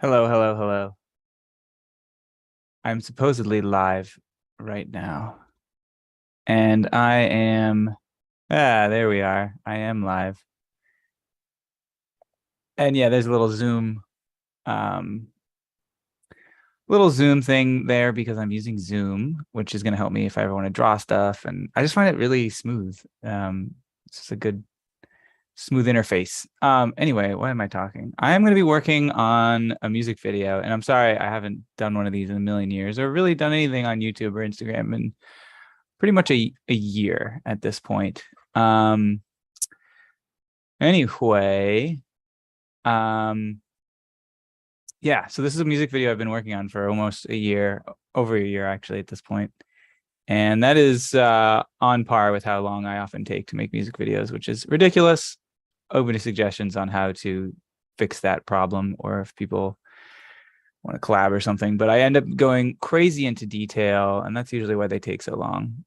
Hello, hello, hello. I'm supposedly live right now. And there we are. I am live. And yeah, there's a um, little Zoom thing there because I'm using Zoom, which is going to help me if I ever want to draw stuff. And I just find it really smooth. It's just a good, smooth interface. Anyway, why am I talking? I am going to be working on a music video, and I'm sorry I haven't done one of these in a million years or really done anything on YouTube or Instagram in pretty much a year at this point. Um, anyway, um, yeah, so this is a music video I've been working on for almost a year, over a year actually at this point. And that is on par with how long I often take to make music videos, which is ridiculous. Open to suggestions on how to fix that problem or if people want to collab or something. But I end up going crazy into detail, and that's usually why they take so long.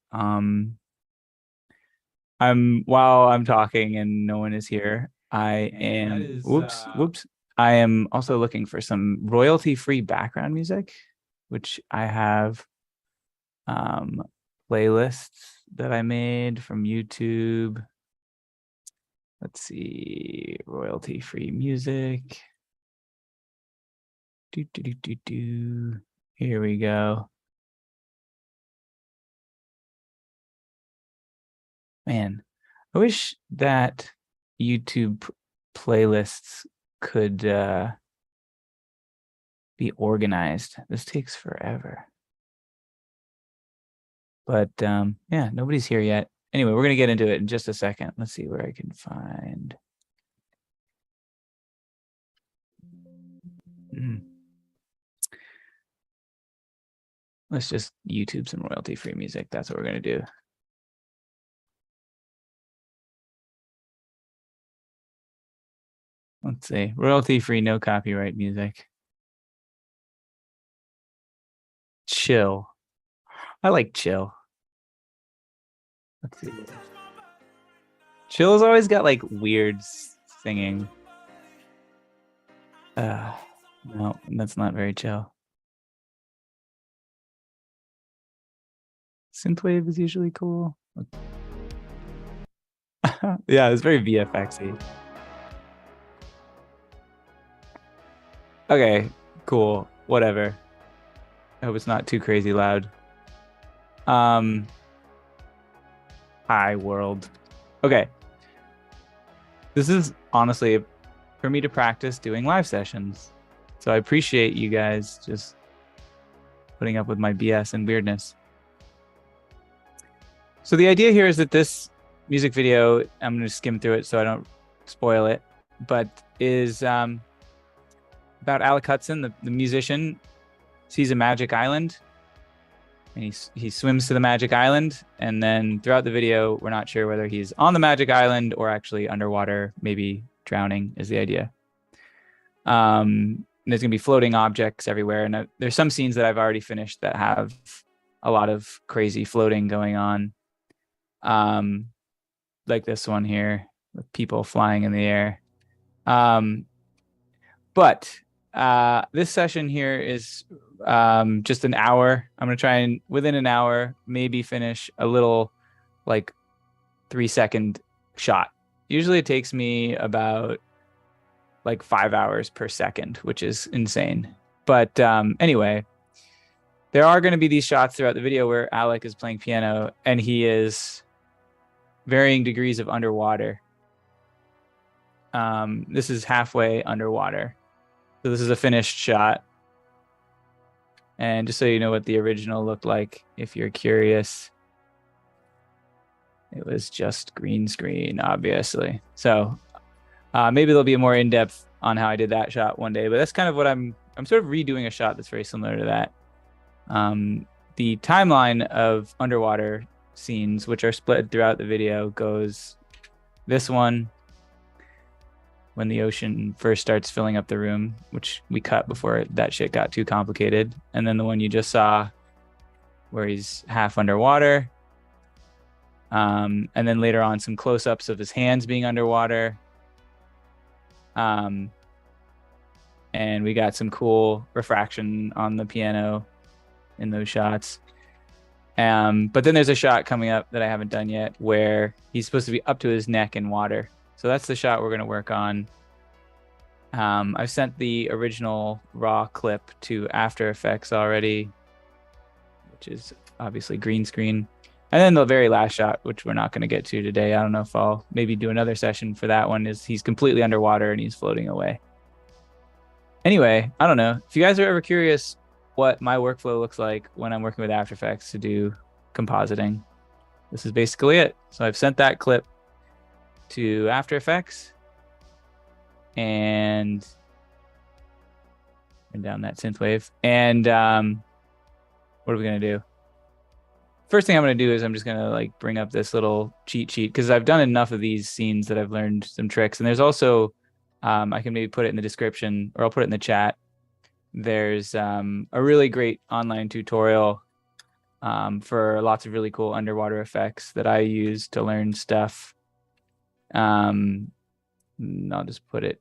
While I'm talking and no one is here, I am whoops. I am also looking for some royalty-free background music, which I have um playlists that I made from YouTube. Let's see, royalty-free music. Do. Here we go. Man, I wish that YouTube playlists could be organized. This takes forever. But yeah, nobody's here yet. Anyway, we're gonna get into it in just a second. Let's see where I can find. Let's just YouTube some royalty-free music. That's what we're gonna do. Let's see, royalty-free, no copyright music. Chill. I like chill. Let's see. Chill's always got like weird singing. No, that's not very chill. Synthwave is usually cool. Yeah, it's very VFXy. Okay, cool. Whatever. I hope it's not too crazy loud. Hi world. Okay. This is honestly for me to practice doing live sessions. So I appreciate you guys just putting up with my BS and weirdness. So the idea here is that this music video, I'm going to skim through it so I don't spoil it, but is about Alec Hudson, the musician, sees a magic island, and he swims to the magic island, and then throughout the video, we're not sure whether he's on the magic island or actually underwater, maybe drowning is the idea. There's going to be floating objects everywhere, and there's some scenes that I've already finished that have a lot of crazy floating going on. Like this one here with people flying in the air. But this session here is just an hour. I'm gonna try and within an hour maybe finish a little like 3-second shot. Usually it takes me about like 5 hours per second, which is insane. But anyway, there are going to be these shots throughout the video where Alec is playing piano and he is varying degrees of underwater. This is halfway underwater. So this is a finished shot. And just so you know what the original looked like, if you're curious, it was just green screen, obviously. So maybe there'll be a more in-depth on how I did that shot one day, but that's kind of what I'm sort of redoing a shot that's very similar to that. The timeline of underwater scenes, which are split throughout the video, goes this one when the ocean first starts filling up the room, which we cut before that shit got too complicated. And then the one you just saw where he's half underwater. And then later on, some close-ups of his hands being underwater. And and we got some cool refraction on the piano in those shots. But then there's a shot coming up that I haven't done yet where he's supposed to be up to his neck in water. So that's the shot we're going to work on. I've sent the original raw clip to After Effects already, which is obviously green screen. And then the very last shot, which we're not going to get to today, I don't know if I'll maybe do another session for that one, is he's completely underwater and he's floating away. Anyway, I don't know. If you guys are ever curious what my workflow looks like when I'm working with After Effects to do compositing, this is basically it. So I've sent that clip to After Effects and turn down that synthwave. And what are we going to do? First thing I'm going to do is I'm just going to like bring up this little cheat sheet because I've done enough of these scenes that I've learned some tricks. And there's also, I can maybe put it in the description or I'll put it in the chat. There's a really great online tutorial for lots of really cool underwater effects that I use to learn stuff. I'll just put it.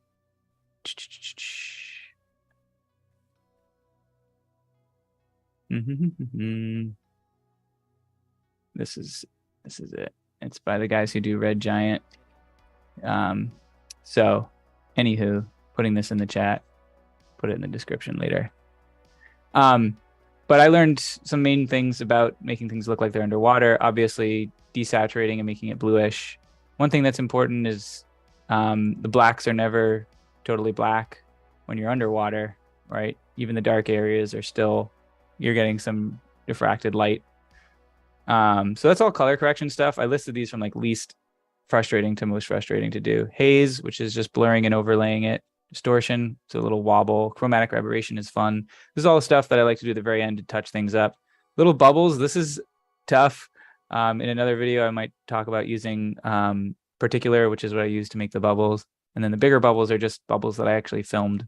This is it. It's by the guys who do Red Giant. So anywho, putting this in the chat, put it in the description later. But I learned some main things about making things look like they're underwater. Obviously, desaturating and making it bluish. One thing that's important is the blacks are never totally black when you're underwater, right? Even the dark areas are still, you're getting some diffracted light. So that's all color correction stuff. I listed these from like least frustrating to most frustrating to do. Haze, which is just blurring and overlaying it. Distortion, so a little wobble. Chromatic aberration is fun. This is all the stuff that I like to do at the very end to touch things up. Little bubbles, this is tough. In another video, I might talk about using particular, which is what I use to make the bubbles. And then the bigger bubbles are just bubbles that I actually filmed.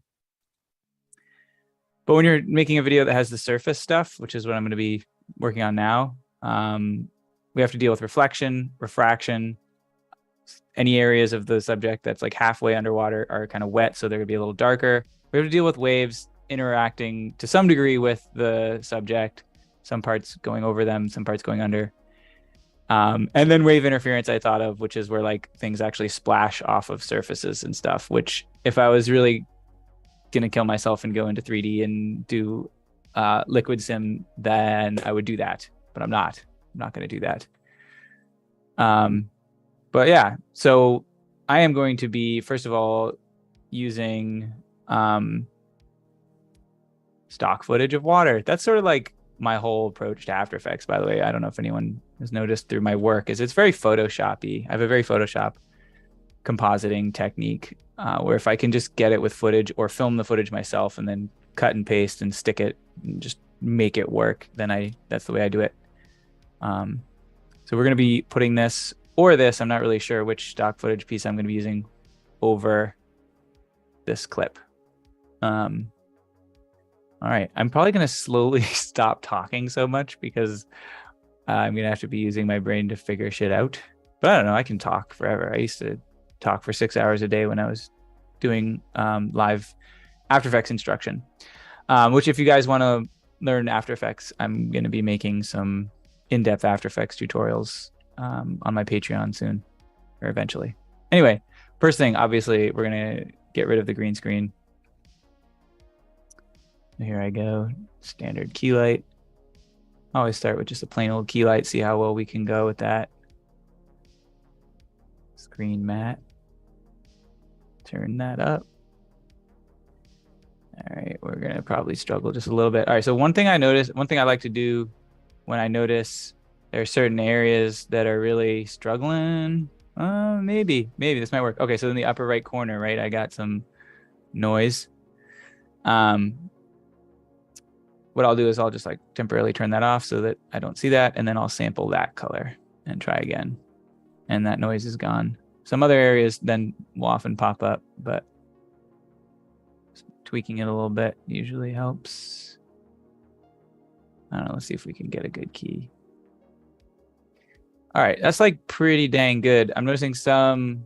But when you're making a video that has the surface stuff, which is what I'm going to be working on now, we have to deal with reflection, refraction. Any areas of the subject that's like halfway underwater are kind of wet, so they're going to be a little darker. We have to deal with waves interacting to some degree with the subject, some parts going over them, some parts going under. And then wave interference I thought of, which is where like things actually splash off of surfaces and stuff, which if I was really going to kill myself and go into 3D and do liquid sim, then I would do that. But I'm not going to do that. But yeah, so I am going to be, first of all, using stock footage of water. That's sort of like my whole approach to After Effects, by the way. I don't know if anyone has noticed through my work, is it's very Photoshop-y. I have a very Photoshop compositing technique where if I can just get it with footage or film the footage myself and then cut and paste and stick it and just make it work, then that's the way I do it. So we're going to be putting this or this, I'm not really sure which stock footage piece I'm going to be using over this clip. All right, I'm probably going to slowly stop talking so much because I'm going to have to be using my brain to figure shit out. But I don't know, I can talk forever. I used to talk for 6 hours a day when I was doing live After Effects instruction, which if you guys want to learn After Effects, I'm going to be making some in-depth After Effects tutorials on my Patreon soon or eventually. Anyway, first thing, obviously, we're going to get rid of the green screen. Here I go, standard key light. I always start with just a plain old key light, see how well we can go with that. Screen matte. Turn that up. All right, we're going to probably struggle just a little bit. All right, so one thing I like to do when I notice there are certain areas that are really struggling, maybe this might work. Okay, so in the upper right corner, right, I got some noise. What I'll do is I'll just like temporarily turn that off so that I don't see that, and then I'll sample that color and try again, and that noise is gone. Some other areas then will often pop up, but tweaking it a little bit usually helps. I don't know, let's see if we can get a good key. All right, that's like pretty dang good. I'm noticing some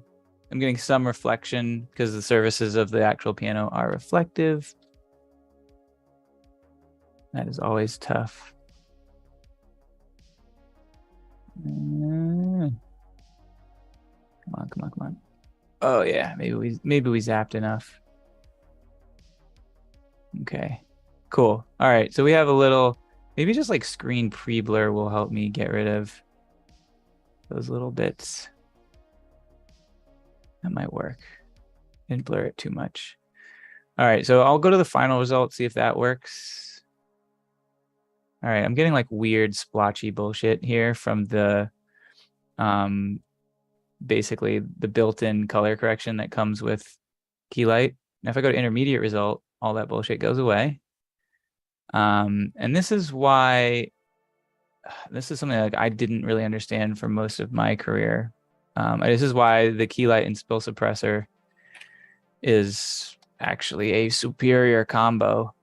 I'm getting some reflection because the surfaces of the actual piano are reflective. That is always tough. Come on, come on, come on. Oh yeah, maybe we zapped enough. Okay, cool. All right, so we have a little, maybe just like screen pre-blur will help me get rid of those little bits. That might work. Didn't blur it too much. All right, so I'll go to the final result, see if that works. All right, I'm getting like weird splotchy bullshit here from the basically the built-in color correction that comes with Keylight. Now if I go to intermediate result, all that bullshit goes away. And this is why this is something like I didn't really understand for most of my career. This is why the Keylight and spill suppressor is actually a superior combo,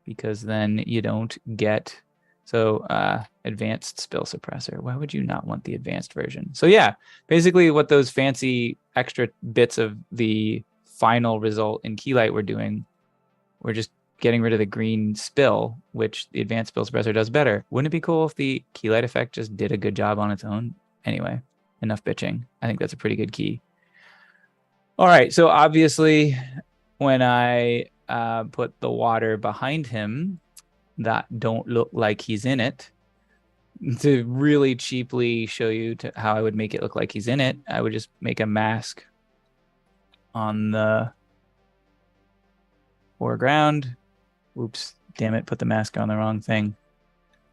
because then you don't get advanced spill suppressor. Why would you not want the advanced version? So yeah, basically what those fancy extra bits of the final result in Keylight were doing, we're just getting rid of the green spill, which the advanced spill suppressor does better. Wouldn't it be cool if the Keylight effect just did a good job on its own? Anyway, enough bitching. I think that's a pretty good key. All right, so obviously when I put the water behind him that don't look like he's in it, to really cheaply show you how I would make it look like he's in it, I would just make a mask on the foreground. Oops, damn it, put the mask on the wrong thing.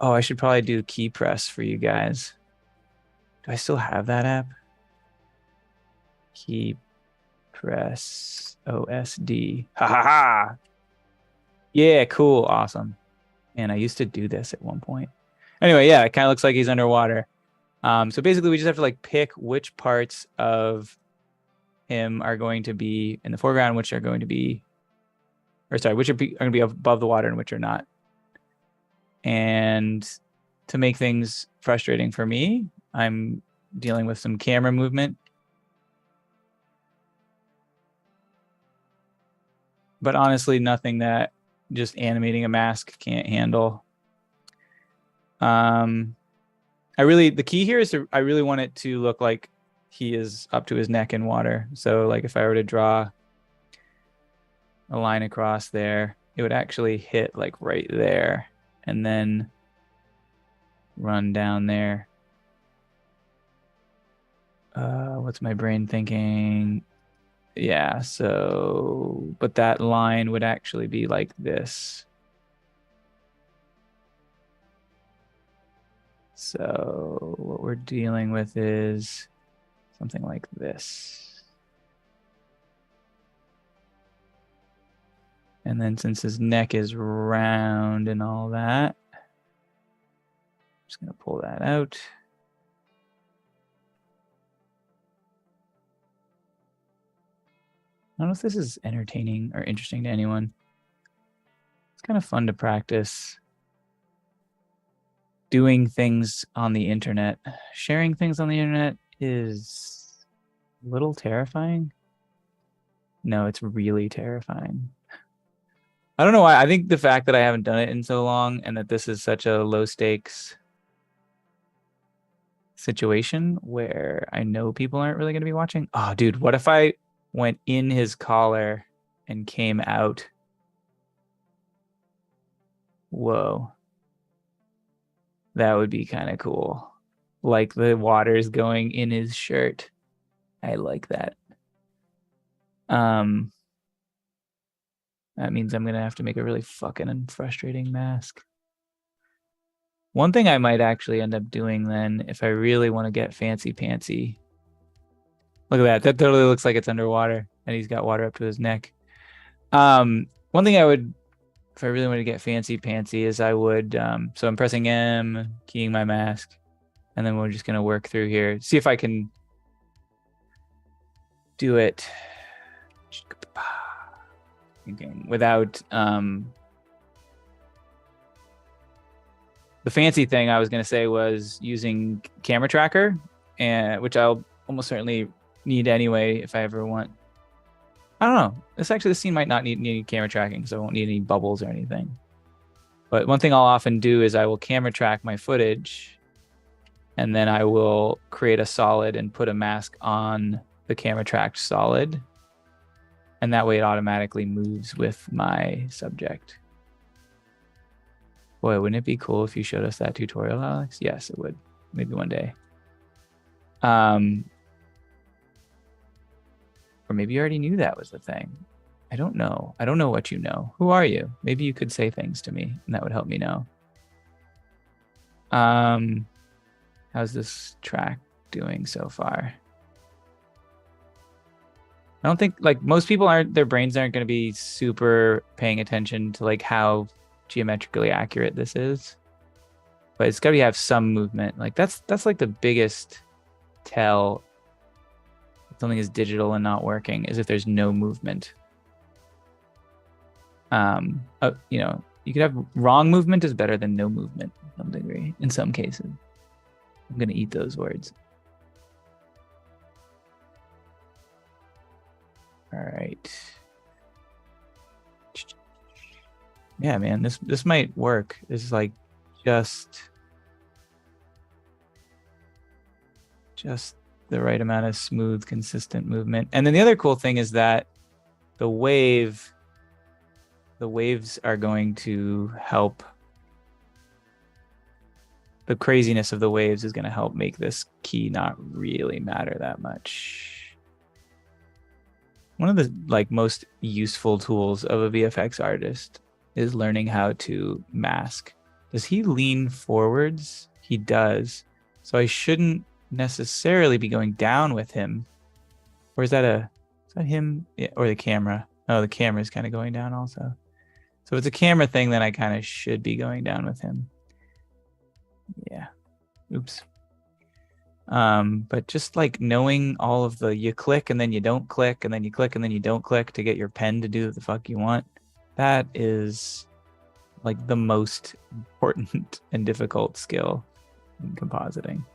Oh, I should probably do key press for you guys. Do I still have that app? Key press OSD. Ha ha ha. Yeah, cool, awesome. And I used to do this at one point. Anyway, yeah, it kind of looks like he's underwater. So basically we just have to like pick which parts of him are going to be in the foreground, which are going to be, or sorry, which are going to be above the water and which are not. And to make things frustrating for me, I'm dealing with some camera movement. But honestly, nothing that just animating a mask can't handle. The key here is I really want it to look like he is up to his neck in water. So like if I were to draw a line across there, it would actually hit like right there and then run down there. What's my brain thinking? Yeah, so, but that line would actually be like this. So what we're dealing with is something like this. And then since his neck is round and all that, I'm just going to pull that out. I don't know if this is entertaining or interesting to anyone. It's kind of fun to practice doing things on the internet. Sharing things on the internet is a little terrifying. No, it's really terrifying. I don't know why. I think the fact that I haven't done it in so long and that this is such a low stakes situation where I know people aren't really going to be watching. Oh, dude, what if I went in his collar and came out? Whoa. That would be kind of cool. Like the water's going in his shirt. I like that. That means I'm going to have to make a really fucking frustrating mask. One thing I might actually end up doing then, if I really want to get fancy pantsy. Look at that. That totally looks like it's underwater and he's got water up to his neck. One thing I would, if I really want to get fancy pantsy, is I would, so I'm pressing M, keying my mask, and then we're just going to work through here. See if I can do it without the fancy thing I was going to say was using camera tracker, and which I'll almost certainly need anyway if I ever want. I don't know. This scene might not need any camera tracking because I won't need any bubbles or anything. But one thing I'll often do is I will camera track my footage and then I will create a solid and put a mask on the camera tracked solid. And that way it automatically moves with my subject. Boy, wouldn't it be cool if you showed us that tutorial, Alex? Yes, it would. Maybe one day. Or maybe you already knew that was the thing. I don't know. I don't know what you know. Who are you? Maybe you could say things to me and that would help me know. How's this track doing so far? I don't think like most people aren't, their brains aren't going to be super paying attention to like how geometrically accurate this is. But it's got to have some movement. Like that's like the biggest tell something is digital and not working is if there's no movement. You know, you could have wrong movement is better than no movement to some degree in some cases. I'm gonna eat those words. All right. Yeah, man, this might work. This is like just the right amount of smooth, consistent movement. And then the other cool thing is that the waves are going to help. The craziness of the waves is going to help make this key not really matter that much. One of the like most useful tools of a VFX artist is learning how to mask. Does he lean forwards? He does. So I shouldn't necessarily be going down with him. Or is that him? Yeah, or the camera? Oh, the camera is kind of going down also. So if it's a camera thing, then I kind of should be going down with him. Yeah. Oops. But just like knowing all of the you click and then you don't click and then you click and then you don't click to get your pen to do what the fuck you want, that is like the most important and difficult skill in compositing.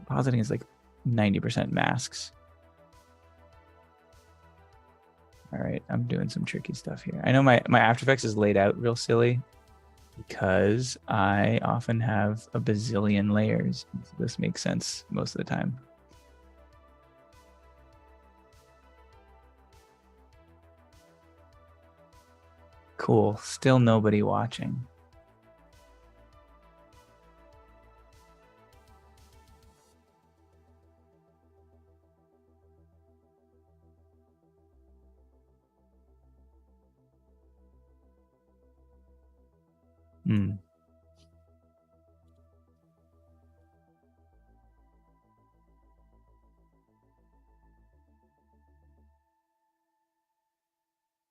Compositing is like 90% masks. All right, I'm doing some tricky stuff here. I know my After Effects is laid out real silly because I often have a bazillion layers. So this makes sense most of the time. Cool, still nobody watching.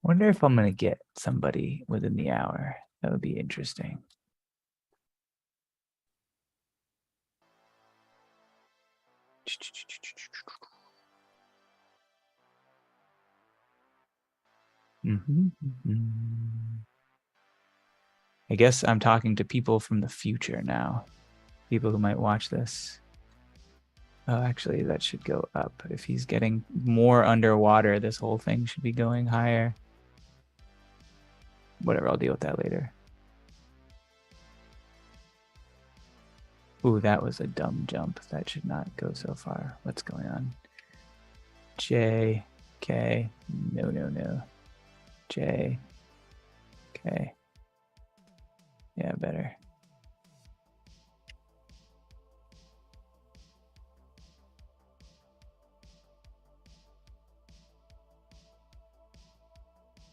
Wonder if I'm gonna get somebody within the hour. That would be interesting. I guess I'm talking to people from the future now. People who might watch this. Oh, actually, that should go up. If he's getting more underwater, this whole thing should be going higher. Whatever, I'll deal with that later. Ooh, that was a dumb jump. That should not go so far. What's going on? J, K, no. J, K. Yeah, better.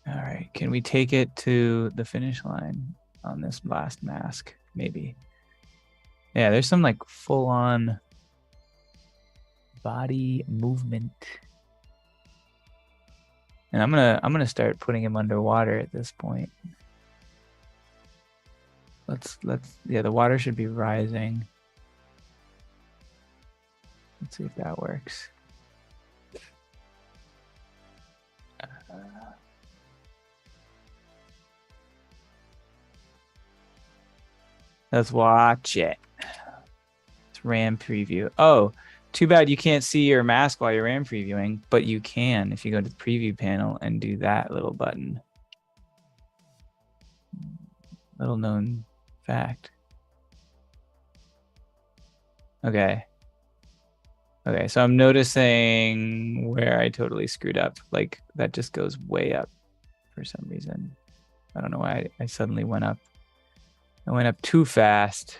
All right, can we take it to the finish line on this last mask? Maybe. Yeah, there's some like full-on body movement. And I'm gonna start putting him underwater at this point. Yeah, the water should be rising. Let's see if that works. Let's watch it. It's RAM preview. Oh, Too bad you can't see your mask while you're RAM previewing, but you can if you go to the preview panel and do that little button. Little known fact. Okay. Okay, so I'm noticing where I totally screwed up. Like that just goes way up for some reason. I don't know why I suddenly went up. I went up too fast.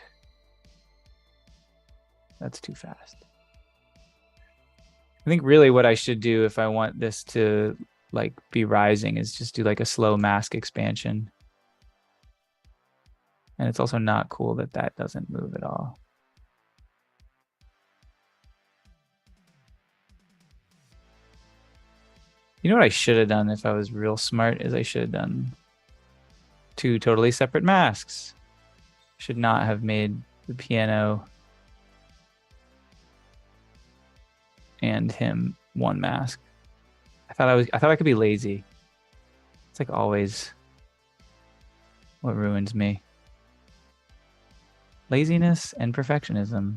That's too fast. I think really what I should do if I want this to like be rising is just do like a slow mask expansion. And it's also not cool that that doesn't move at all. You know what I should have done if I was real smart is I should have done 2 totally separate masks. Should not have made the piano and him one mask. I thought I could be lazy. It's like always what ruins me. Laziness and perfectionism.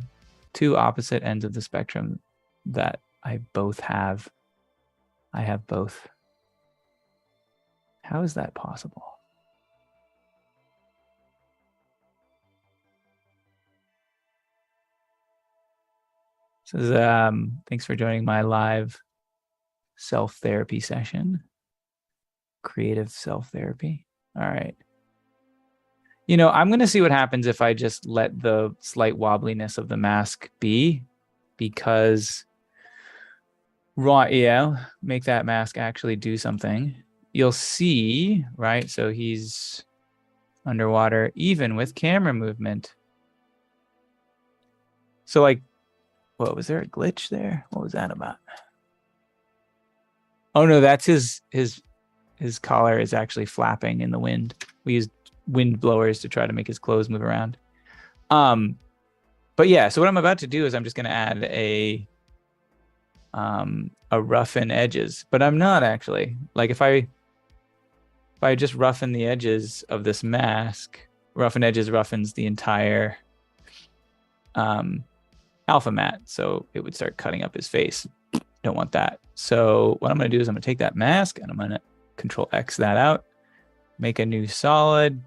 2 opposite ends of the spectrum that I both have. I have both. How is that possible? This is thanks for joining my live self-therapy session. Creative self-therapy. All right. You know, I'm going to see what happens if I just let the slight wobbliness of the mask be, because make that mask actually do something. You'll see, right? So he's underwater, even with camera movement. So like, what was there a glitch there? What was that about? Oh no, that's his collar is actually flapping in the wind. We used wind blowers to try to make his clothes move around. But yeah, so what I'm about to do is I'm just going to add a roughen edges, but I'm not actually. Like if I just roughen the edges of this mask, roughen edges roughens the entire alpha matte, so it would start cutting up his face. Don't want that. So what I'm going to do is I'm going to take that mask and I'm going to Control X that out, make a new solid,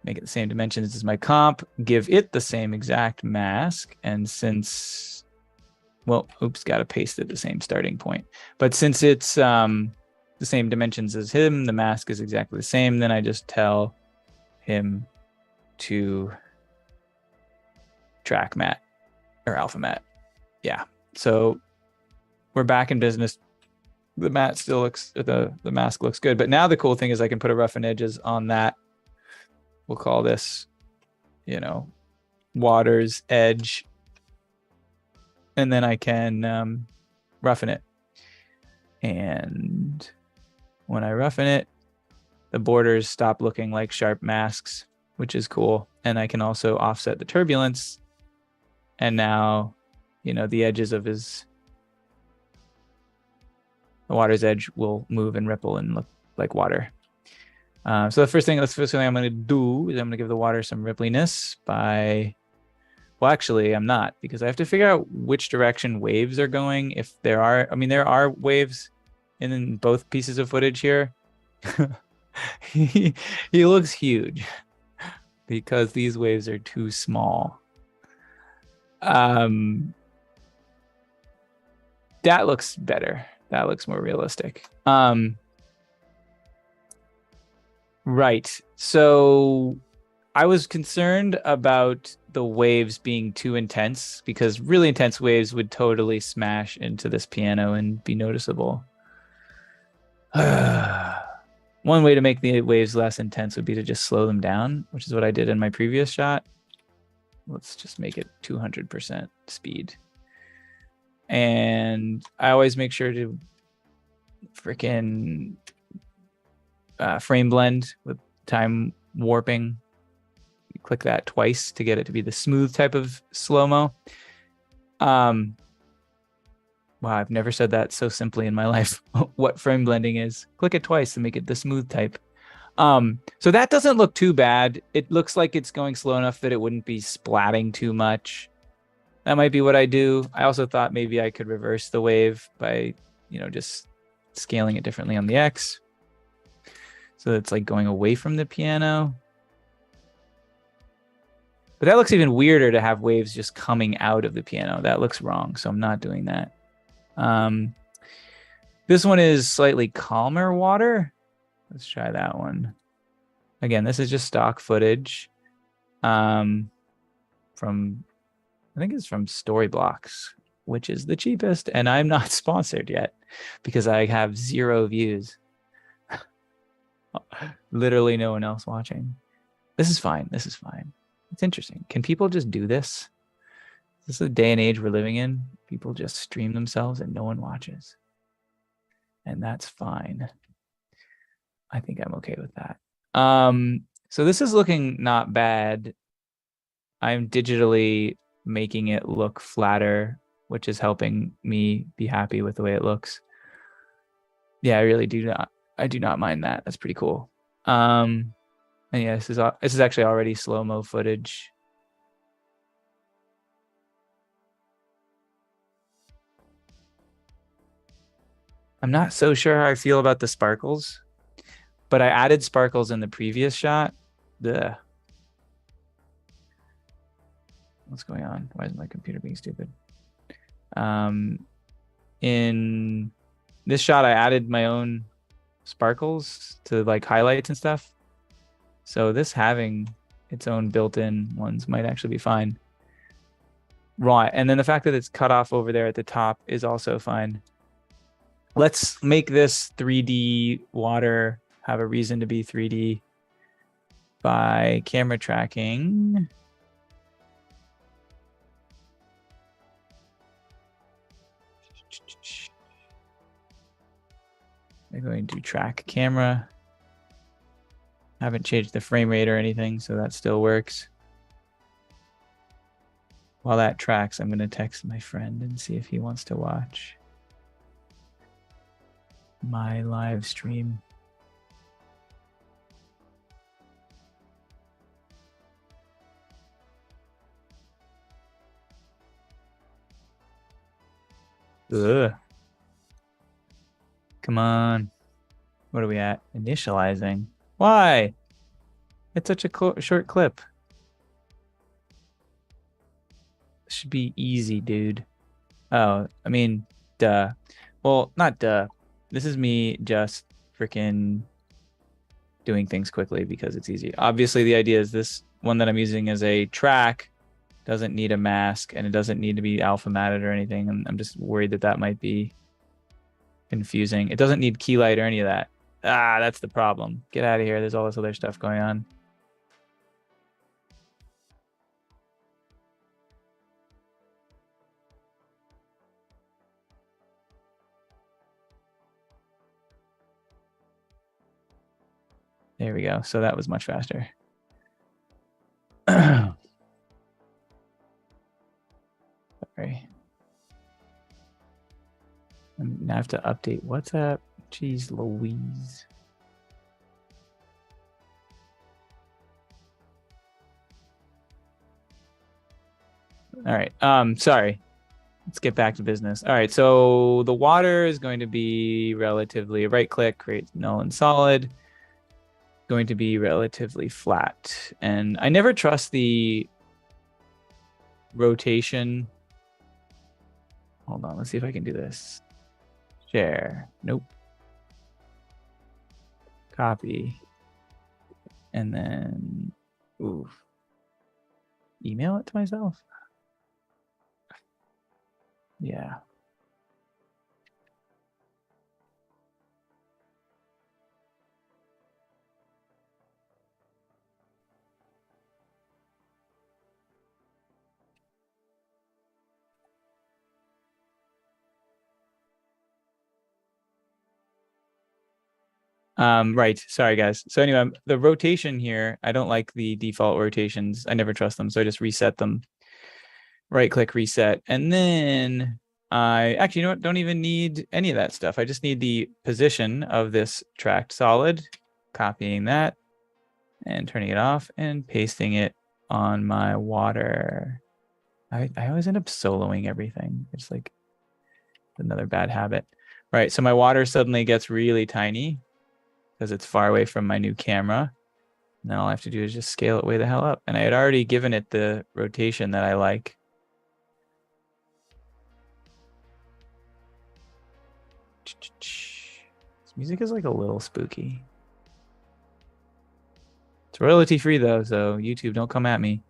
make it the same dimensions as my comp, give it the same exact mask, and since, well, oops, got to paste it the same starting point. But since it's the same dimensions as him, the mask is exactly the same, then I just tell him to track matte or alpha matte. Yeah. So we're back in business. The matte still looks, the mask looks good. But now the cool thing is I can put a roughen edges on that. We'll call this, you know, water's edge. And then I can roughen it. And when I roughen it, the borders stop looking like sharp masks, which is cool. And I can also offset the turbulence. And now, you know, the edges of the water's edge will move and ripple and look like water. So the first thing I'm going to do is I'm going to give the water some rippliness by, well, actually I'm not, because I have to figure out which direction waves are going. If there are, I mean, there are waves in both pieces of footage here. He looks huge because these waves are too small. That looks better. That looks more realistic. Right. So I was concerned about the waves being too intense, because really intense waves would totally smash into this piano and be noticeable. One way to make the waves less intense would be to just slow them down, which is what I did in my previous shot. Let's just make it 200% speed. And I always make sure to freaking frame blend with time warping. Click that twice to get it to be the smooth type of slow-mo. Wow, I've never said that so simply in my life. What frame blending is. Click it twice to make it the smooth type. So that doesn't look too bad. It looks like it's going slow enough that it wouldn't be splatting too much. that might be what I do. I also thought maybe I could reverse the wave by, just scaling it differently on the X. So it's like going away from the piano. But that looks even weirder to have waves just coming out of the piano. That looks wrong, so I'm not doing that. This one is slightly calmer water. Let's try that one. Again, this is just stock footage from, I think it's from Storyblocks, which is the cheapest, and I'm not sponsored yet because I have 0 views. Literally no one else watching. This is fine. This is fine. It's interesting. Can people just do this? Is this the day and age we're living in? People just stream themselves and no one watches. And that's fine. I think I'm okay with that. So this is looking not bad. I'm digitally making it look flatter, which is helping me be happy with the way it looks. Yeah, I really do not. I do not mind that. That's pretty cool. And yeah, this is actually already slow-mo footage. I'm not so sure how I feel about the sparkles, but I added sparkles in the previous shot. Ugh. What's going on? Why is my computer being stupid? In this shot, I added my own sparkles to like highlights and stuff. So this having its own built-in ones might actually be fine. Right, and then the fact that it's cut off over there at the top is also fine. Let's make this 3D water have a reason to be 3D by camera tracking. I'm going to track camera. I haven't changed the frame rate or anything, so that still works. While that tracks, I'm going to text my friend and see if he wants to watch my live stream. Ugh. Come on. What are we at? Initializing. Why? It's such a short clip. This should be easy, dude. Oh, I mean, duh. Well, not duh. This is me just freaking doing things quickly because it's easy. Obviously, the idea is this one that I'm using as a track doesn't need a mask and it doesn't need to be alpha matted or anything. And I'm just worried that that might be confusing. It doesn't need key light or any of that. Ah, that's the problem. Get out of here. There's all this other stuff going on. There we go. So that was much faster. Sorry. I'm gonna have to update WhatsApp. Jeez Louise. All right. Sorry. Let's get back to business. All right. So the water is going to be relatively right click, create null and solid. Going to be relatively flat. And I never trust the rotation. Hold on. Let's see if I can do this. Share. Nope. Copy. And then, oof. Email it to myself. Yeah. Right. Sorry, guys. So anyway, the rotation here, I don't like the default rotations. I never trust them. So I just reset them. Right click, reset. And then I actually, you know what? Don't even need any of that stuff. I just need the position of this tracked solid, copying that and turning it off and pasting it on my water. I always end up soloing everything. It's like another bad habit. Right, so my water suddenly gets really tiny because it's far away from my new camera. And then all I have to do is just scale it way the hell up. And I had already given it the rotation that I like. This music is like a little spooky. It's royalty free though, so YouTube, don't come at me.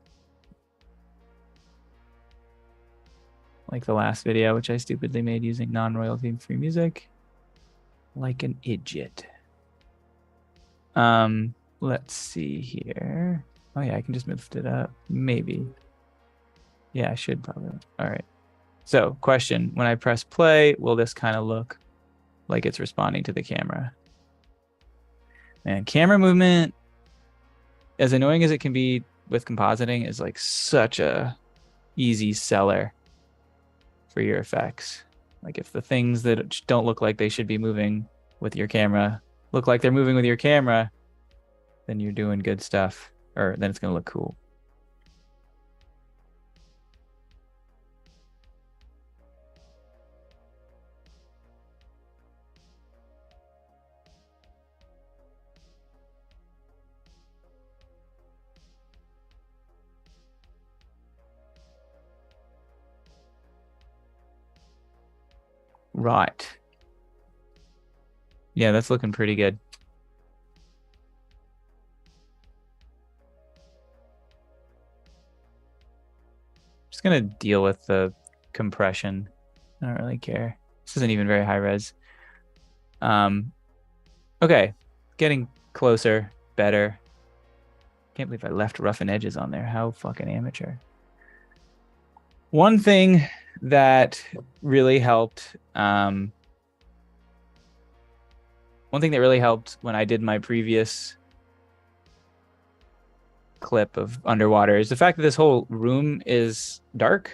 Like the last video, which I stupidly made using non-royalty free music. Like an idiot. Let's see here. Oh yeah, I can just move it up. Maybe. Yeah, I should probably. All right. So, question, when I press play, will this kind of look like it's responding to the camera? And camera movement, as annoying as it can be with compositing, is like such a easy seller for your effects. Like if the things that don't look like they should be moving with your camera look like they're moving with your camera, then you're doing good stuff, or then it's going to look cool. Right. Yeah, that's looking pretty good. Just gonna deal with the compression. I don't really care. This isn't even very high res. Okay, getting closer, better. Can't believe I left rough and edges on there. How fucking amateur. One thing that really helped, when I did my previous clip of underwater is the fact that this whole room is dark.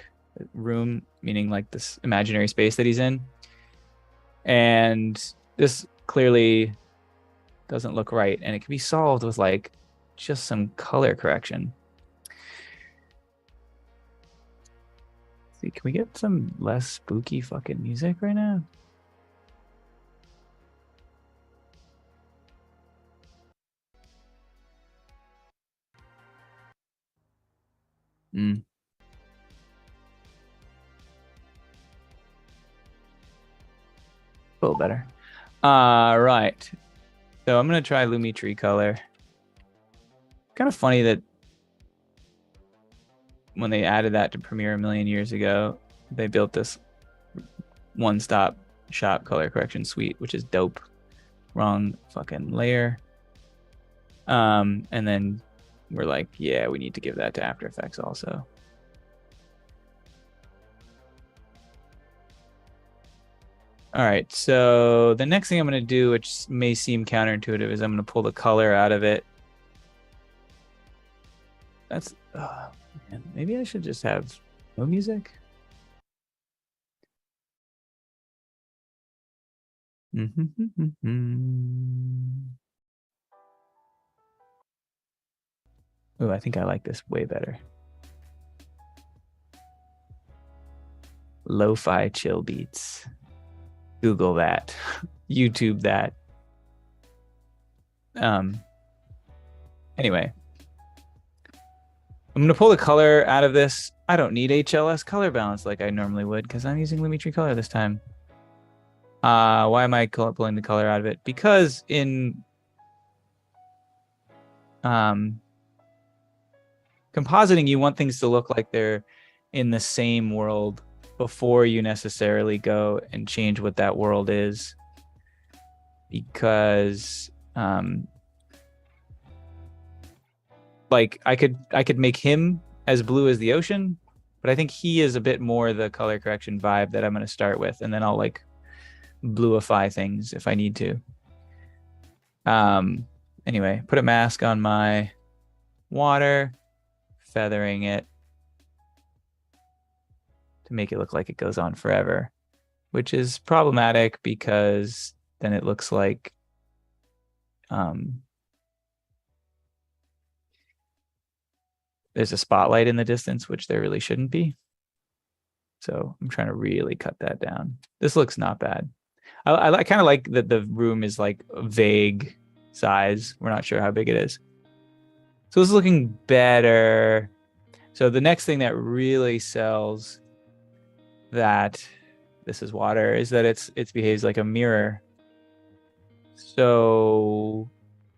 Room meaning like this imaginary space that he's in. And this clearly doesn't look right. And it can be solved with like just some color correction. See, can we get some less spooky fucking music right now? A little better. Right. So I'm gonna try Lumetri color. Kind of funny that when they added that to Premiere a million years ago, they built this one-stop shop color correction suite, which is dope. Wrong fucking layer. And then we're like, yeah, we need to give that to After Effects also. All right, so the next thing I'm going to do, which may seem counterintuitive, is I'm going to pull the color out of it. That's, oh, man, maybe I should just have no music. Oh, I think I like this way better. Lo-fi chill beats. Google that. YouTube that. Anyway, I'm going to pull the color out of this. I don't need HLS color balance like I normally would because I'm using Lumetri color this time. Why am I pulling the color out of it? Because in compositing, you want things to look like they're in the same world before you necessarily go and change what that world is. Because like I could make him as blue as the ocean, but I think he is a bit more the color correction vibe that I'm going to start with, and then I'll like bluify things if I need to. Anyway, put a mask on my water, feathering it to make it look like it goes on forever, which is problematic because then it looks like there's a spotlight in the distance, which there really shouldn't be. So I'm trying to really cut that down. This looks not bad. I kind of like that the room is like a vague size. We're not sure how big it is. So it's looking better. So the next thing that really sells that this is water is that it behaves like a mirror. So,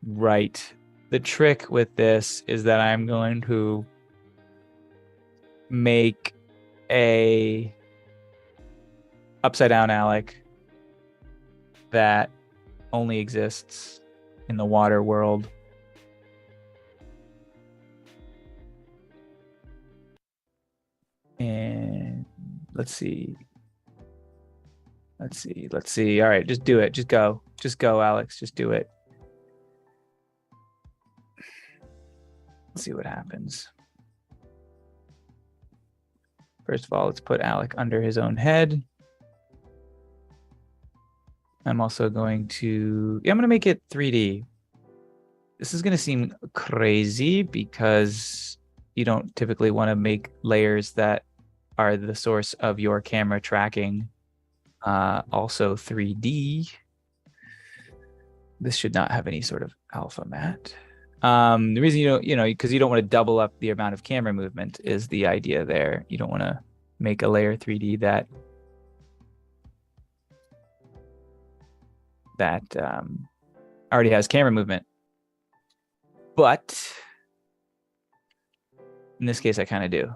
right. The trick with this is that I'm going to make a upside down Alec that only exists in the water world. And let's see. All right, just do it. Just go, Alex. Just do it. Let's see what happens. First of all, let's put Alec under his own head. I'm also going to, I'm going to make it 3D. This is going to seem crazy because you don't typically want to make layers that are the source of your camera tracking also 3D. This should not have any sort of alpha matte. The reason because you don't want to double up the amount of camera movement is the idea there. You don't want to make a layer 3D that already has camera movement. But in this case, I kind of do.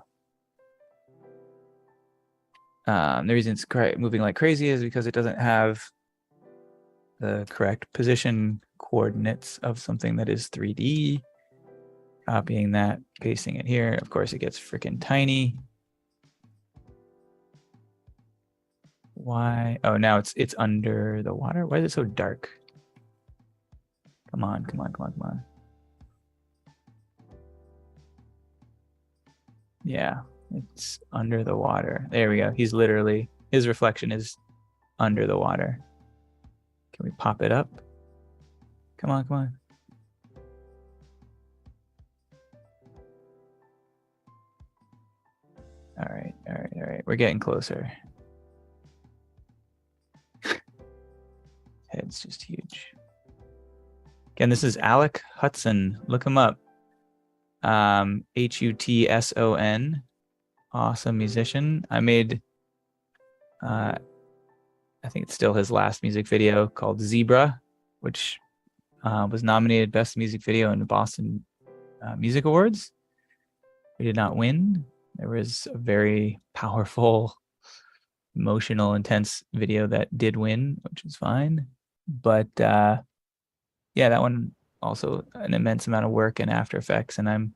The reason it's moving like crazy is because it doesn't have the correct position coordinates of something that is 3D. Copying that, pasting it here. Of course, it gets freaking tiny. Why? Oh, now it's under the water. Why is it so dark? Come on. Yeah, it's under the water. There we go. He's literally, his reflection is under the water. Can we pop it up? Come on. All right. We're getting closer. Head's just huge. Again, this is Alec Hudson. Look him up. Hutson. Awesome musician. I made, I think it's still his last music video called Zebra, which was nominated Best Music Video in the Boston Music Awards. We did not win. There was a very powerful, emotional, intense video that did win, which was fine. But yeah, that one also an immense amount of work in After Effects, and I'm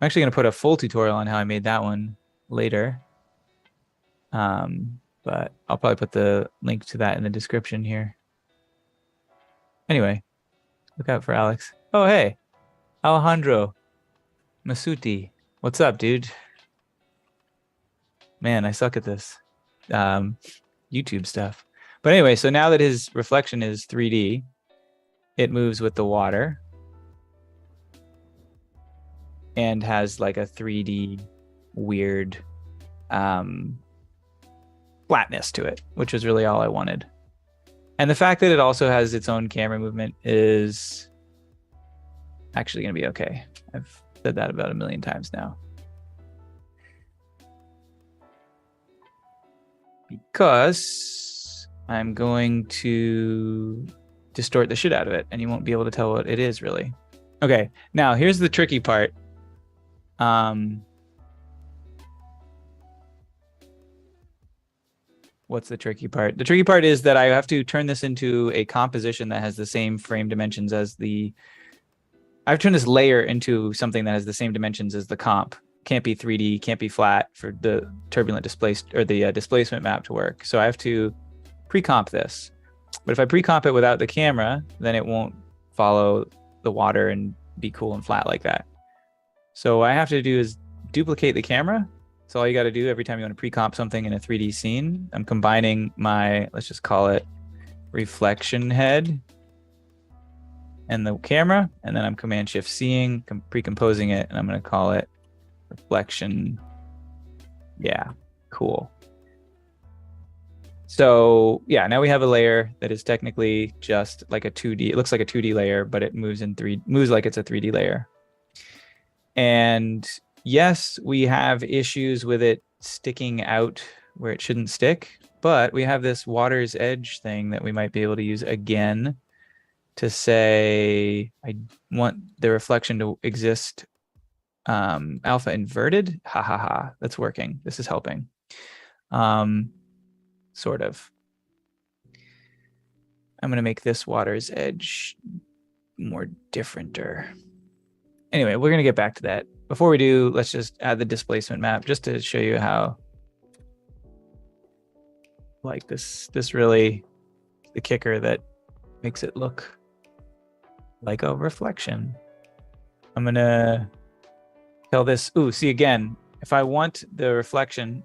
actually going to put a full tutorial on how I made that one later. But I'll probably put the link to that in the description here. Anyway, look out for Alex. Oh, hey, Alejandro Masuti. What's up, dude? Man, I suck at this YouTube stuff. But anyway, so now that his reflection is 3D, it moves with the water and has like a 3D weird flatness to it, which was really all I wanted. And the fact that it also has its own camera movement is actually going to be okay. I've said that about 1 million times now. Because I'm going to distort the shit out of it, and you won't be able to tell what it is really. Okay, now here's the tricky part. What's the tricky part? The tricky part is that I have to turn this into a composition that has the same frame dimensions as I've turned this layer into something that has the same dimensions as the comp. Can't be 3D, can't be flat for the turbulent displacement map to work. So I have to pre-comp this. But if I pre-comp it without the camera, then it won't follow the water and be cool and flat like that. So what I have to do is duplicate the camera. So all you got to do every time you want to pre-comp something in a 3D scene, I'm combining my, let's just call it reflection head and the camera, and then I'm Command-Shift-C'ing, pre-composing it, and I'm going to call it reflection. Yeah, cool. So yeah, now we have a layer that is technically just like a 2D. It looks like a 2D layer, but it moves like it's a 3D layer. And yes, we have issues with it sticking out where it shouldn't stick, but we have this water's edge thing that we might be able to use again to say, I want the reflection to exist alpha inverted. Ha ha ha. That's working. This is helping. Sort of. I'm going to make this water's edge more differenter. Anyway, we're going to get back to that. Before we do, let's just add the displacement map just to show you how like this really the kicker that makes it look like a reflection. I'm going to tell this, ooh, see again, if I want the reflection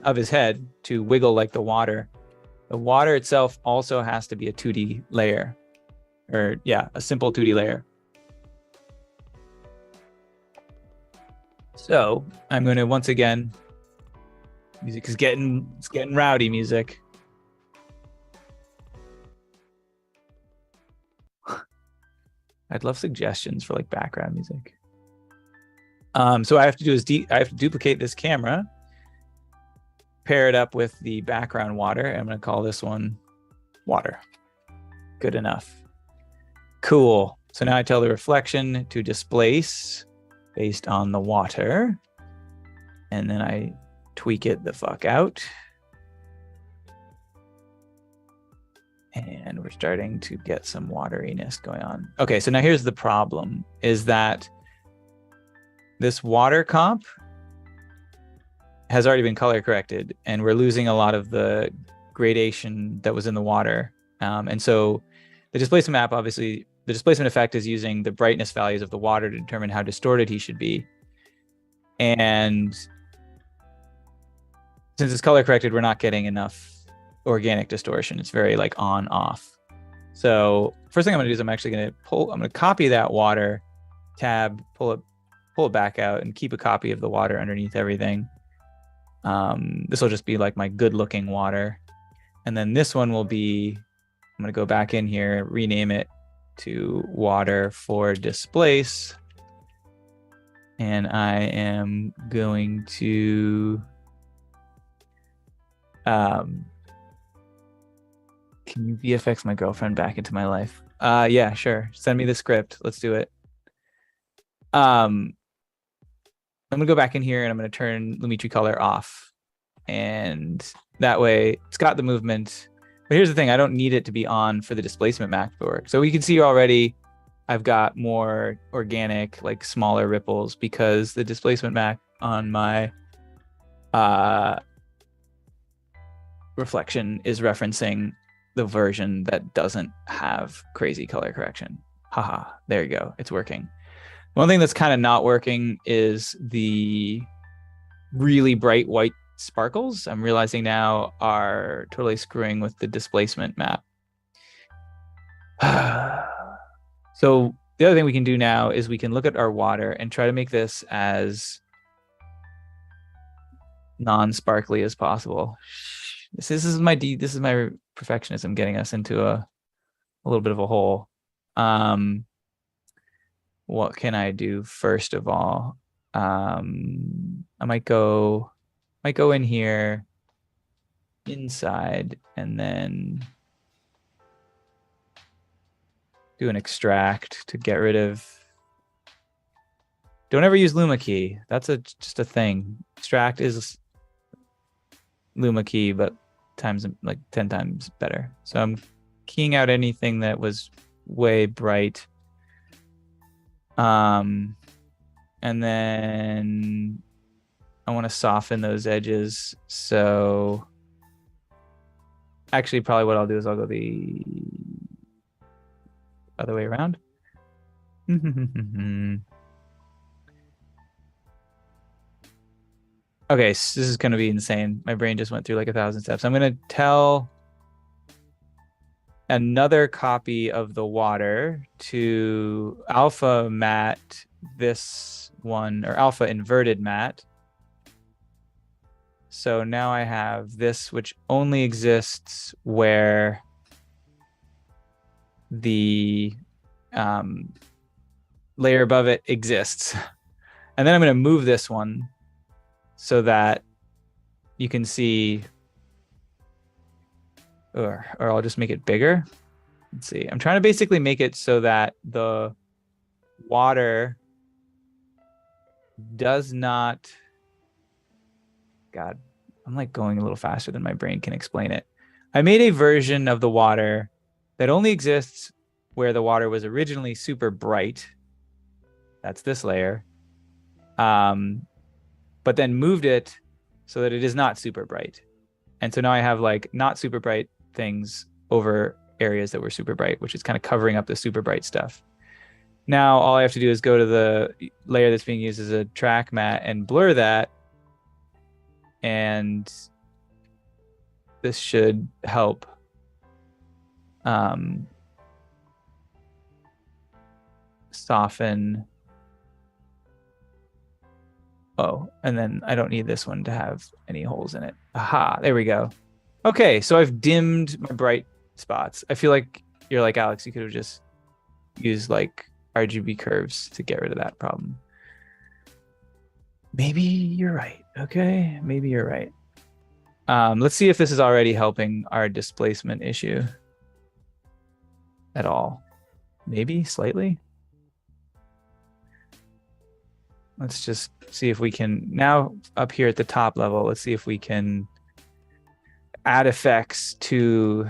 of his head to wiggle like the water itself also has to be a 2D layer. Or yeah, a simple 2D layer. So I'm going to once again, music is getting rowdy music. I'd love suggestions for like background music. So what I have to do is I have to duplicate this camera, pair it up with the background water. I'm going to call this one water. Good enough. Cool. So now I tell the reflection to displace based on the water. And then I tweak it the fuck out. And we're starting to get some wateriness going on. Okay, so now here's the problem, is that this water comp has already been color corrected, and we're losing a lot of the gradation that was in the water. And so the displacement map, obviously, the displacement effect is using the brightness values of the water to determine how distorted he should be. And since it's color corrected, we're not getting enough organic distortion. It's very like on off. So first thing I'm going to do is I'm going to copy that water tab, pull it back out, and keep a copy of the water underneath everything. This will just be like my good looking water. And then this one will be, I'm going to go back in here, rename it to water for displace. And I am going to, can you VFX my girlfriend back into my life? Yeah, sure. Send me the script. Let's do it. I'm gonna go back in here and I'm gonna turn Lumetri color off. And that way it's got the movement. But here's the thing, I don't need it to be on for the displacement map to work. So you can see already I've got more organic, like smaller ripples, because the displacement map on my reflection is referencing the version that doesn't have crazy color correction. Haha, there you go. It's working. One thing that's kind of not working is the really bright white sparkles. I'm realizing now are totally screwing with the displacement map. So the other thing we can do now is we can look at our water and try to make this as non-sparkly as possible. This is my perfectionism getting us into a little bit of a hole. What can I do first of all? I might go in here inside and then do an extract to get rid of. Don't ever use Luma key. That's just a thing. Extract is Luma key, but times like 10 times better. So I'm keying out anything that was way bright. And then I want to soften those edges. So actually probably what I'll do is I'll go the other way around. Okay, so this is going to be insane. My brain just went through like 1,000 steps. I'm going to tell another copy of the water to alpha matte this one, or alpha inverted matte. So now I have this, which only exists where the layer above it exists. And then I'm going to move this one so that you can see, or I'll just make it bigger. Let's see. I'm trying to basically make it so that the water does not, God, I'm like going a little faster than my brain can explain it. I made a version of the water that only exists where the water was originally super bright. That's this layer. But then moved it so that it is not super bright. And so now I have like not super bright things over areas that were super bright, which is kind of covering up the super bright stuff. Now all I have to do is go to the layer that's being used as a track matte and blur that. And this should help soften. Oh, and then I don't need this one to have any holes in it. Aha, there we go. Okay, so I've dimmed my bright spots. I feel like you're like, Alex, you could have just used like RGB curves to get rid of that problem. Maybe you're right. Okay, maybe you're right. Let's see if this is already helping our displacement issue at all. Maybe slightly. Let's just see if we can, now up here at the top level, let's see if we can add effects to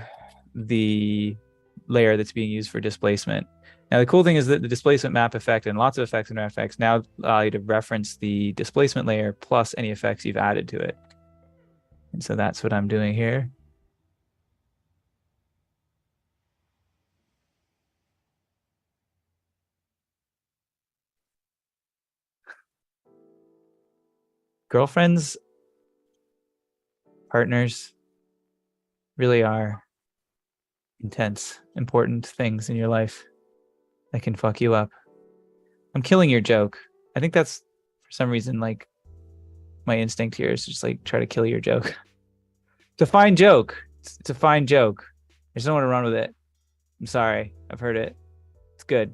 the layer that's being used for displacement. Now, the cool thing is that the displacement map effect and lots of effects in VFX now allow you to reference the displacement layer plus any effects you've added to it. And so that's what I'm doing here. Girlfriends, partners really are intense, important things in your life that can fuck you up. I'm killing your joke. I think that's for some reason like my instinct here is just like try to kill your joke. It's a fine joke. It's a fine joke. I just don't want to run with it. I'm sorry. I've heard it. It's good.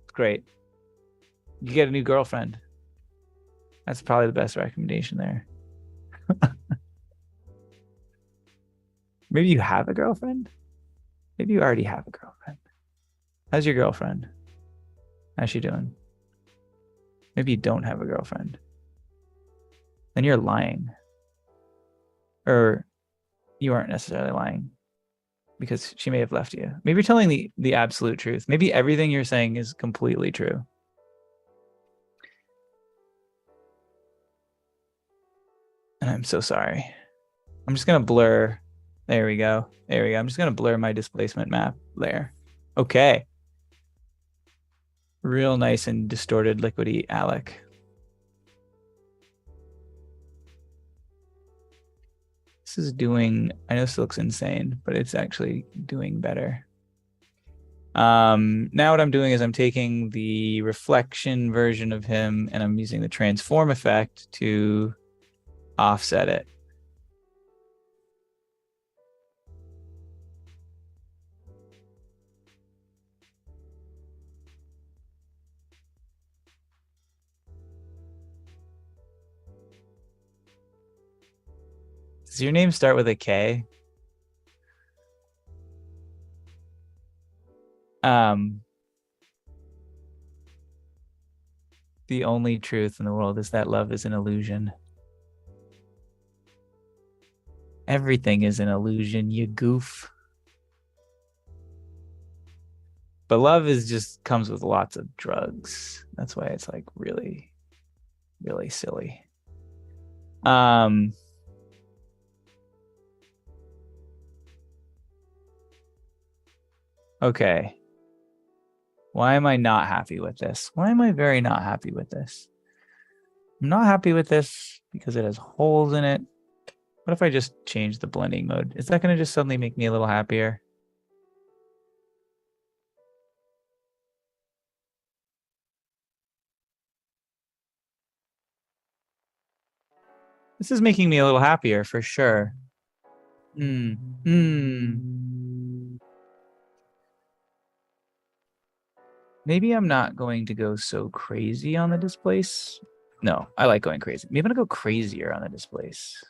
It's great. You get a new girlfriend. That's probably the best recommendation there. Maybe you have a girlfriend. Maybe you already have a girlfriend. How's your girlfriend? How's she doing? Maybe you don't have a girlfriend. Then you're lying. Or you aren't necessarily lying because she may have left you. Maybe you're telling the absolute truth. Maybe everything you're saying is completely true. And I'm so sorry. I'm just going to blur. There we go. There we go. I'm just going to blur my displacement map there. Okay. Real nice and distorted liquidy Alec. This is doing, I know this looks insane, but it's actually doing better. Now what I'm doing is I'm taking the reflection version of him and I'm using the transform effect to offset it. Does your name start with a K? The only truth in the world is that love is an illusion. Everything is an illusion, you goof. But love is just comes with lots of drugs. That's why it's like really, really silly. Okay. Why am I not happy with this? Why am I very not happy with this? I'm not happy with this because it has holes in it. What if I just change the blending mode? Is that going to just suddenly make me a little happier? This is making me a little happier for sure. Hmm. Hmm. Maybe I'm not going to go so crazy on the displace. No, I like going crazy. Maybe I'm gonna go crazier on the displace.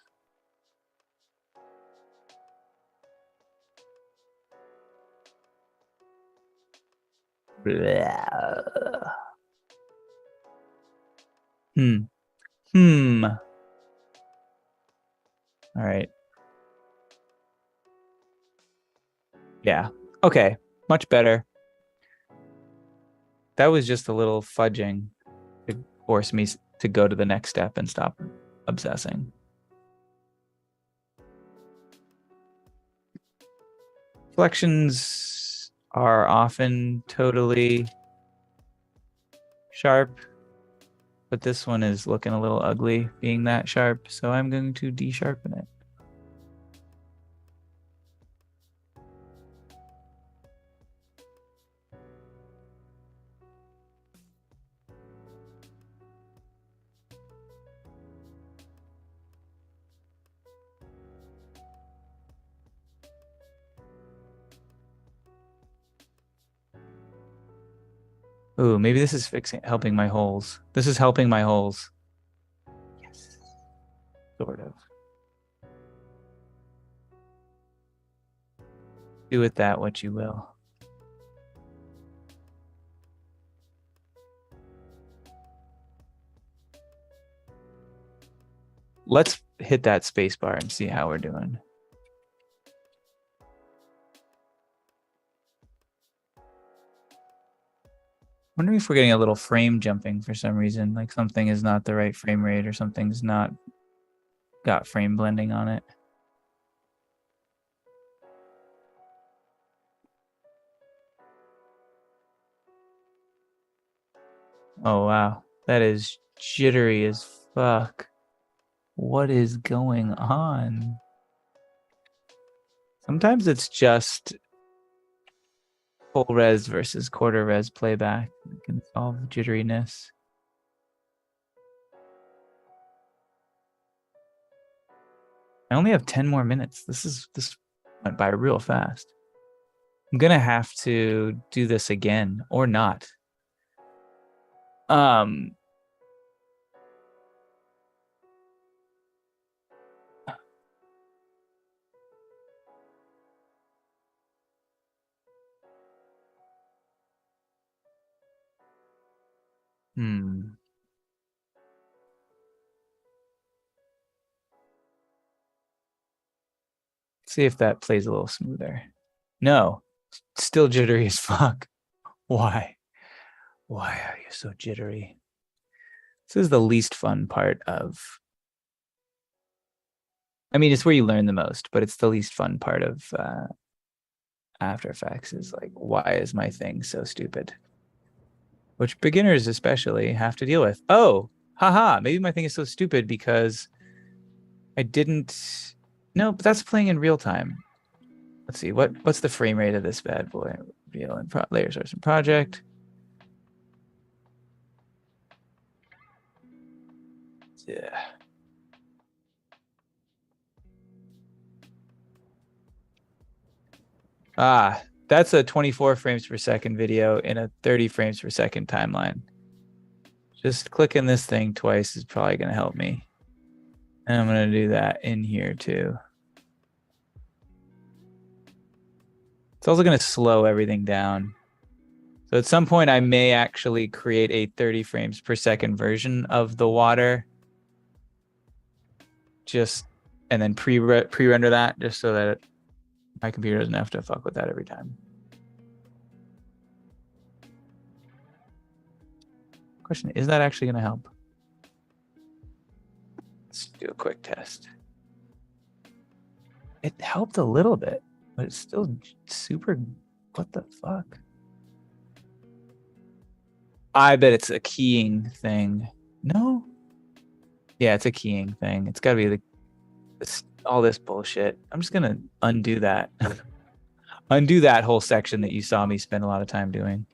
Blah. Hmm. Hmm. All right. Yeah. Okay. Much better. That was just a little fudging to force me to go to the next step and stop obsessing. Flexions are often totally sharp, but this one is looking a little ugly being that sharp, so I'm going to de-sharpen it. Ooh, maybe this is helping my holes. This is helping my holes. Yes. Sort of. Do with that what you will. Let's hit that space bar and see how we're doing. Wondering if we're getting a little frame jumping for some reason, like something is not the right frame rate or something's not got frame blending on it. Oh, wow. That is jittery as fuck. What is going on? Sometimes it's just full res versus quarter res playback. It can solve jitteriness. I only have 10 more minutes. This went by real fast. I'm gonna have to do this again or not. Um, hmm. See if that plays a little smoother. No, still jittery as fuck. Why? Why are you so jittery? This is the least fun part of. I mean, it's where you learn the most, but it's the least fun part of After Effects. Is like, why is my thing so stupid? Which beginners especially have to deal with. Oh, haha! Maybe my thing is so stupid because I didn't. No, but that's playing in real time. Let's see what's the frame rate of this bad boy. Real and layer source and project. Yeah. Ah, that's a 24 frames per second video in a 30 frames per second timeline. Just clicking this thing twice is probably going to help me. And I'm going to do that in here too. It's also going to slow everything down. So at some point, I may actually create a 30 frames per second version of the water. And then pre-render that just so that my computer doesn't have to fuck with that every time. Question, is that actually going to help? Let's do a quick test. It helped a little bit, but it's still super. What the fuck? I bet it's a keying thing. No? Yeah, it's a keying thing. It's got to be all this bullshit. I'm just going to undo that. Undo that whole section that you saw me spend a lot of time doing.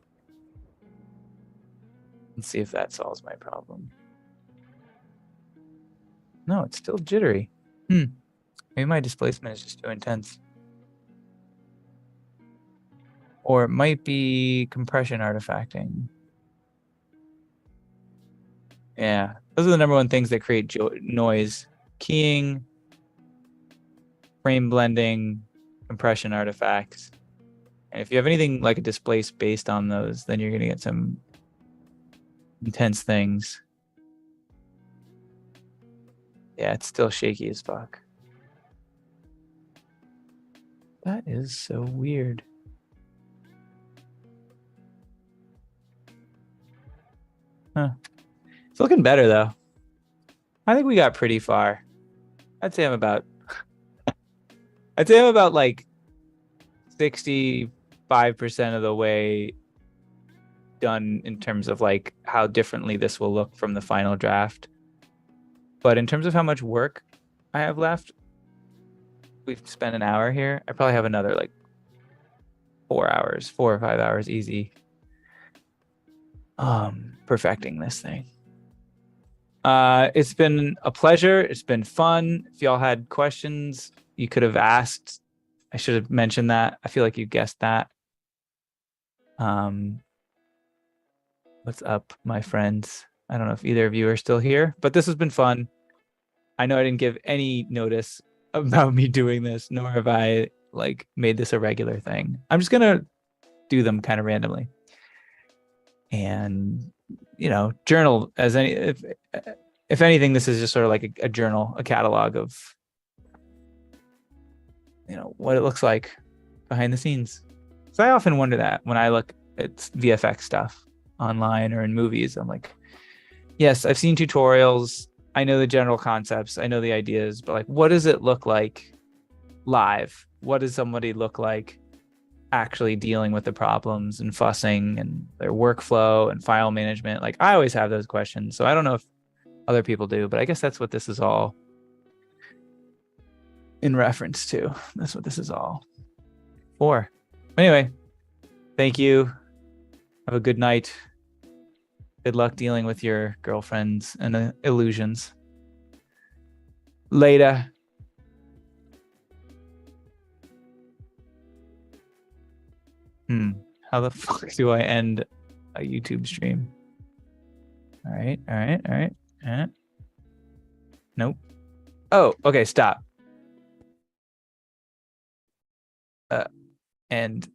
Let's see if that solves my problem. No, it's still jittery. Maybe my displacement is just too intense. Or it might be compression artifacting. Yeah, those are the number one things that create noise. Keying, frame blending, compression artifacts. And if you have anything like a displace based on those, then you're going to get some intense things. Yeah, it's still shaky as fuck. That is so weird. Huh. It's looking better though. I think we got pretty far. I'd say I'm about like 65% of the way done in terms of like how differently this will look from the final draft. But in terms of how much work I have left, we've spent an hour here. I probably have another like 4 hours, 4 or 5 hours easy. Perfecting this thing. It's been a pleasure. It's been fun. If y'all had questions, you could have asked. I should have mentioned that. I feel like you guessed that. What's up, my friends? I don't know if either of you are still here, but this has been fun. I know I didn't give any notice about me doing this, nor have I like made this a regular thing. I'm just gonna do them kind of randomly. And journal as any if anything, this is just sort of like a journal, a catalog of what it looks like behind the scenes. So I often wonder that when I look at VFX stuff online or in movies. I'm like, yes, I've seen tutorials. I know the general concepts. I know the ideas, but like, what does it look like live? What does somebody look like actually dealing with the problems and fussing and their workflow and file management? Like, I always have those questions. So I don't know if other people do, but I guess that's what this is all in reference to. That's what this is all for. Anyway, thank you. Have a good night. Good luck dealing with your girlfriends and illusions. Later. How the fuck do I end a YouTube stream? All right. Nope. Oh, okay, stop. And